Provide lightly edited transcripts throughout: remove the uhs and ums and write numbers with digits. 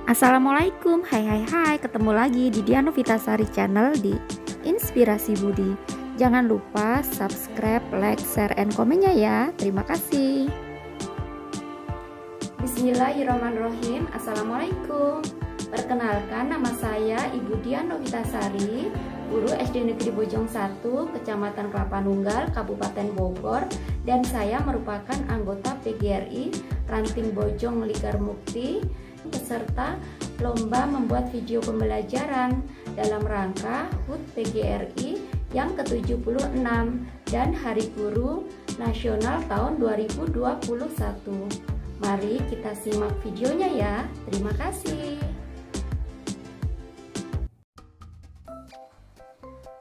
Assalamualaikum, hai, ketemu lagi di Diano Vitasari Channel di Inspirasi Budi. Jangan lupa subscribe, like, share, and komennya ya. Terima kasih. Bismillahirrahmanirrahim. Assalamualaikum. Perkenalkan, nama saya Ibu Diano Vitasari, guru SD Negeri Bojong 1, Kecamatan Kelapa Nunggal, Kabupaten Bogor, dan saya merupakan anggota PGRI Ranting Bojong Ligar Mukti, peserta lomba membuat video pembelajaran dalam rangka HUT PGRI yang ke-76 dan Hari Guru Nasional tahun 2021. Mari kita simak videonya ya. Terima kasih.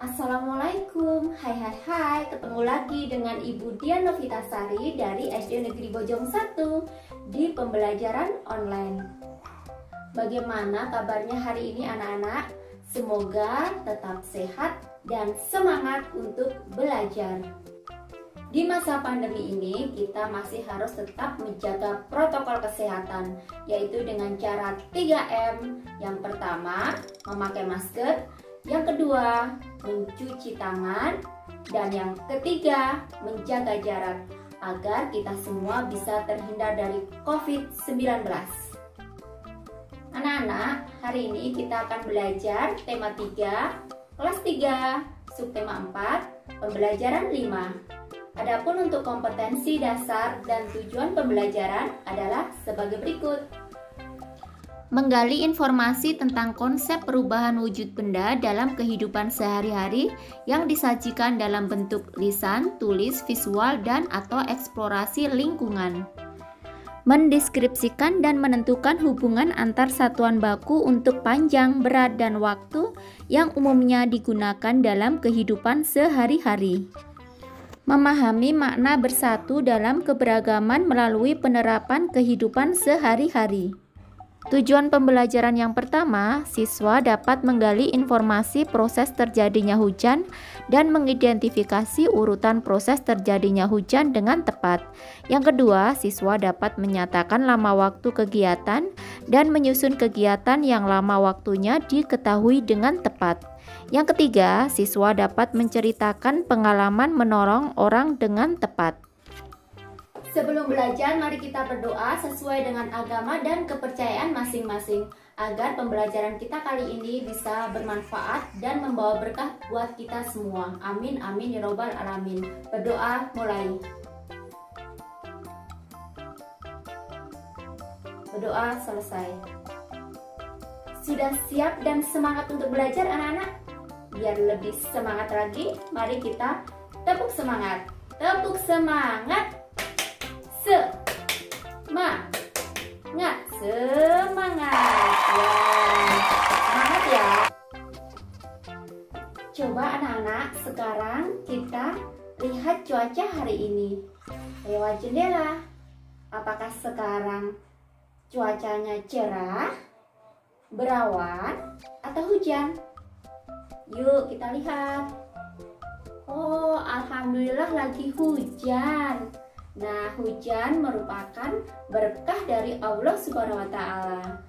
Assalamualaikum, hai, ketemu lagi dengan Ibu Diano Vitasari dari SD Negeri Bojong 1 di pembelajaran online. Bagaimana kabarnya hari ini anak-anak? Semoga tetap sehat dan semangat untuk belajar. Di masa pandemi ini kita masih harus tetap menjaga protokol kesehatan, yaitu dengan cara 3M. Yang pertama, memakai masker. Yang kedua, mencuci tangan. Dan yang ketiga, menjaga jarak agar kita semua bisa terhindar dari COVID-19. Anak-anak, hari ini kita akan belajar tema 3, kelas 3, subtema 4, pembelajaran 5. Adapun untuk kompetensi dasar dan tujuan pembelajaran adalah sebagai berikut. Menggali informasi tentang konsep perubahan wujud benda dalam kehidupan sehari-hari yang disajikan dalam bentuk lisan, tulis, visual, dan atau eksplorasi lingkungan. Mendeskripsikan dan menentukan hubungan antar satuan baku untuk panjang, berat, dan waktu yang umumnya digunakan dalam kehidupan sehari-hari. Memahami makna bersatu dalam keberagaman melalui penerapan kehidupan sehari-hari. Tujuan pembelajaran yang pertama, siswa dapat menggali informasi proses terjadinya hujan dan mengidentifikasi urutan proses terjadinya hujan dengan tepat. Yang kedua, siswa dapat menyatakan lama waktu kegiatan dan menyusun kegiatan yang lama waktunya diketahui dengan tepat. Yang ketiga, siswa dapat menceritakan pengalaman menolong orang dengan tepat. Sebelum belajar, mari kita berdoa sesuai dengan agama dan kepercayaan masing-masing agar pembelajaran kita kali ini bisa bermanfaat dan membawa berkah buat kita semua. Amin, amin, ya robbal alamin. Berdoa mulai. Berdoa selesai. Sudah siap dan semangat untuk belajar anak-anak? Biar lebih semangat lagi, mari kita tepuk semangat. Tepuk semangat. Semangat ya, semangat ya. Coba anak-anak, sekarang kita lihat cuaca hari ini lewat jendela. Apakah sekarang cuacanya cerah, berawan, atau hujan? Yuk kita lihat. Oh, alhamdulillah lagi hujan. Nah, hujan merupakan berkah dari Allah Subhanahu wa Ta'ala.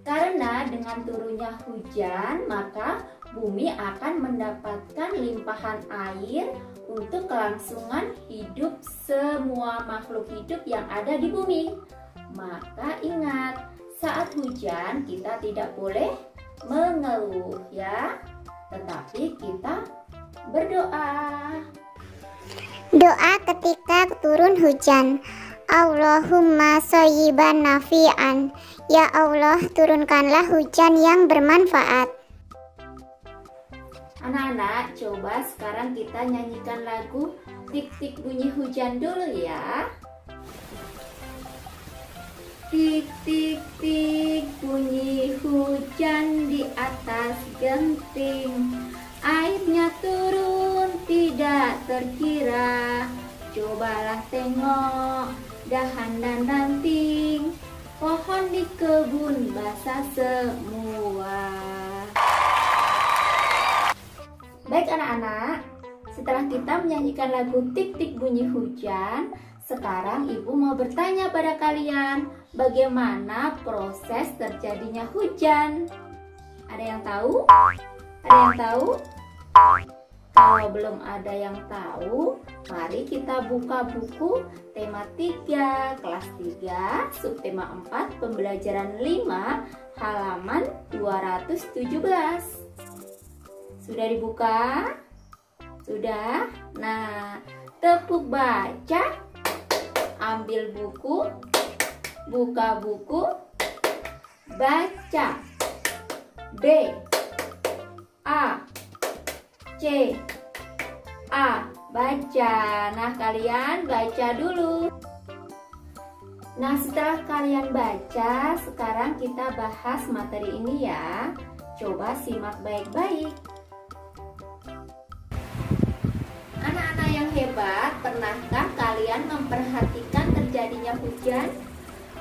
Karena dengan turunnya hujan, maka bumi akan mendapatkan limpahan air untuk kelangsungan hidup semua makhluk hidup yang ada di bumi. Maka ingat, saat hujan kita tidak boleh mengeluh ya, tetapi kita berdoa. Doa ketika turun hujan. Allahumma shayyiban nafi'an. Ya Allah, turunkanlah hujan yang bermanfaat. Anak-anak, coba sekarang kita nyanyikan lagu Tik-tik bunyi hujan dulu ya. Tik-tik-tik bunyi hujan di atas genting. Airnya turun tidak terkira. Cobalah tengok dahan dan ranting, pohon di kebun basah semua. Baik anak-anak, setelah kita menyanyikan lagu Tik-tik bunyi hujan, Sekarang Ibu mau bertanya pada kalian, bagaimana proses terjadinya hujan? Ada yang tahu? Ada yang tahu? Kalau belum ada yang tahu, mari kita buka buku tema 3, kelas 3, subtema 4, pembelajaran 5, halaman 217. Sudah dibuka? Sudah? Nah, tepuk baca. Ambil buku, buka buku, baca. B, A, C, A, baca. Nah, kalian baca dulu. Nah, setelah kalian baca, sekarang kita bahas materi ini ya. Coba simak baik-baik. Anak-anak yang hebat, pernahkah kalian memperhatikan terjadinya hujan?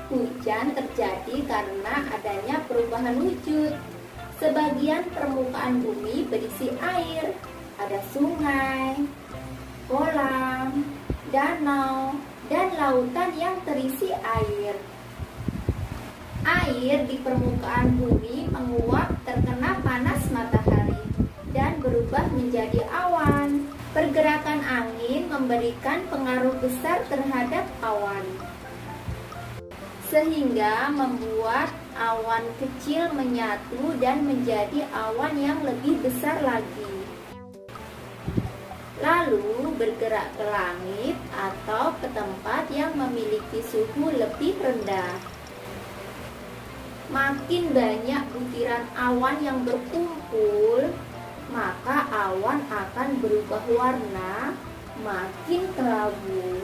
Hujan terjadi karena adanya perubahan wujud. Sebagian permukaan bumi berisi air, ada sungai, kolam, danau, dan lautan yang terisi air. Air di permukaan bumi menguap terkena panas matahari dan berubah menjadi awan. Pergerakan angin memberikan pengaruh besar terhadap awan, sehingga membuat awan kecil menyatu dan menjadi awan yang lebih besar lagi. Lalu bergerak ke langit atau ke tempat yang memiliki suhu lebih rendah. Makin banyak butiran awan yang berkumpul, maka awan akan berubah warna makin kelabu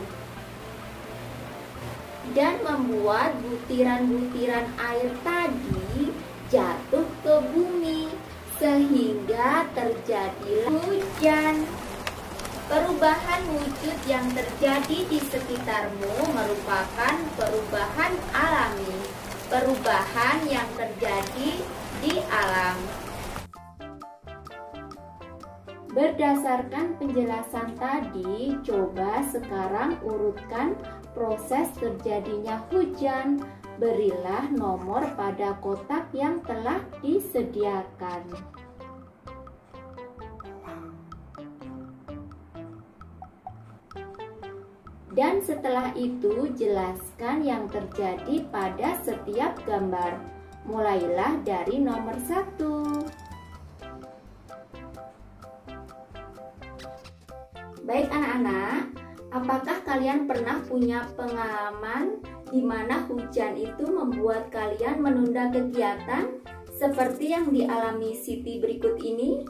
dan membuat butiran-butiran air tadi jatuh ke bumi sehingga terjadi hujan. Perubahan wujud yang terjadi di sekitarmu merupakan perubahan alami, perubahan yang terjadi di alam. Berdasarkan penjelasan tadi, coba sekarang urutkan proses terjadinya hujan. Berilah nomor pada kotak yang telah disediakan. Dan setelah itu, jelaskan yang terjadi pada setiap gambar. Mulailah dari nomor 1. Baik anak-anak, apakah kalian pernah punya pengalaman di mana hujan itu membuat kalian menunda kegiatan seperti yang dialami Siti berikut ini?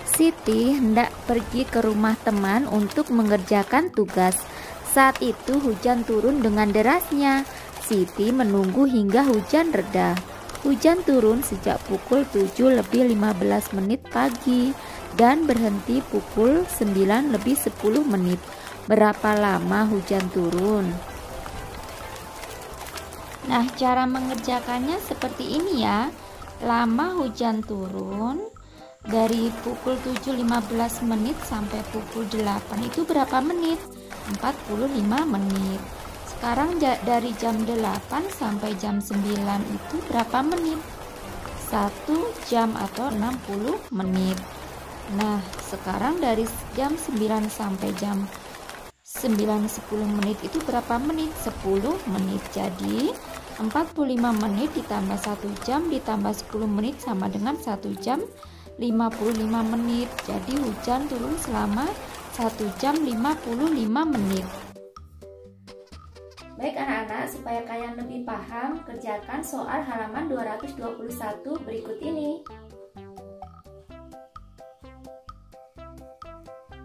Siti hendak pergi ke rumah teman untuk mengerjakan tugas. Saat itu hujan turun dengan derasnya. Siti menunggu hingga hujan reda. Hujan turun sejak pukul 7:15 pagi dan berhenti pukul 9:10. Berapa lama hujan turun? Nah, cara mengerjakannya seperti ini ya. Lama hujan turun dari pukul 7:15 sampai pukul 8 itu berapa menit? 45 menit. Sekarang dari jam 8 sampai jam 9 itu berapa menit? 1 jam atau 60 menit. Nah, sekarang dari jam 9 sampai jam 9:10 menit itu berapa menit? 10 menit. Jadi 45 menit ditambah 1 jam ditambah 10 menit sama dengan 1 jam 55 menit. Jadi hujan turun selama 1 jam 55 menit. Baik anak-anak, supaya kalian lebih paham, kerjakan soal halaman 221 berikut ini.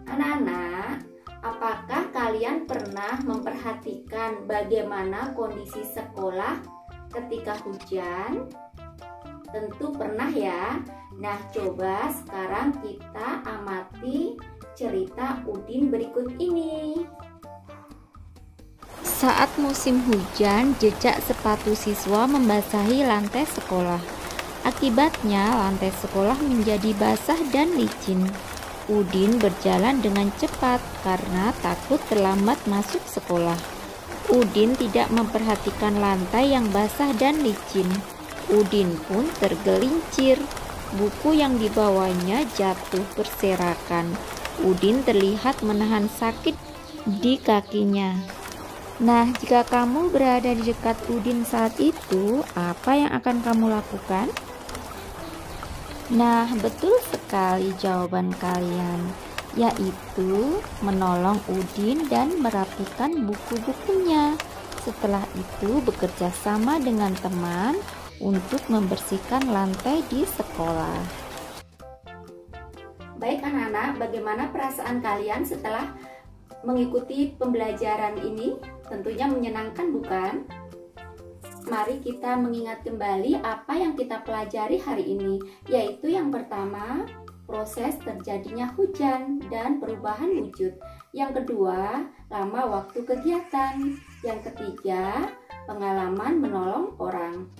Anak-anak, apakah kalian pernah memperhatikan bagaimana kondisi sekolah ketika hujan? Tentu pernah ya. Nah, coba sekarang kita amati cerita Udin berikut ini. Saat musim hujan, jejak sepatu siswa membasahi lantai sekolah. Akibatnya, lantai sekolah menjadi basah dan licin. Udin berjalan dengan cepat karena takut terlambat masuk sekolah. Udin tidak memperhatikan lantai yang basah dan licin. Udin pun tergelincir. Buku yang dibawanya jatuh berserakan. Udin terlihat menahan sakit di kakinya. Nah, jika kamu berada di dekat Udin saat itu, apa yang akan kamu lakukan? Nah, betul sekali jawaban kalian, yaitu menolong Udin dan merapikan buku-bukunya. Setelah itu bekerja sama dengan teman untuk membersihkan lantai di sekolah. Baik anak-anak, bagaimana perasaan kalian setelah mengikuti pembelajaran ini? Tentunya menyenangkan, bukan? Mari kita mengingat kembali apa yang kita pelajari hari ini, yaitu yang pertama, proses terjadinya hujan dan perubahan wujud. Yang kedua, lama waktu kegiatan. Yang ketiga, pengalaman menolong orang.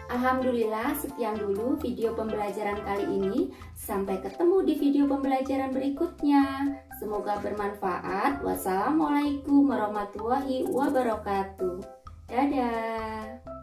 Alhamdulillah, sekian dulu video pembelajaran kali ini. Sampai ketemu di video pembelajaran berikutnya. Semoga bermanfaat. Wassalamualaikum warahmatullahi wabarakatuh. Dadah.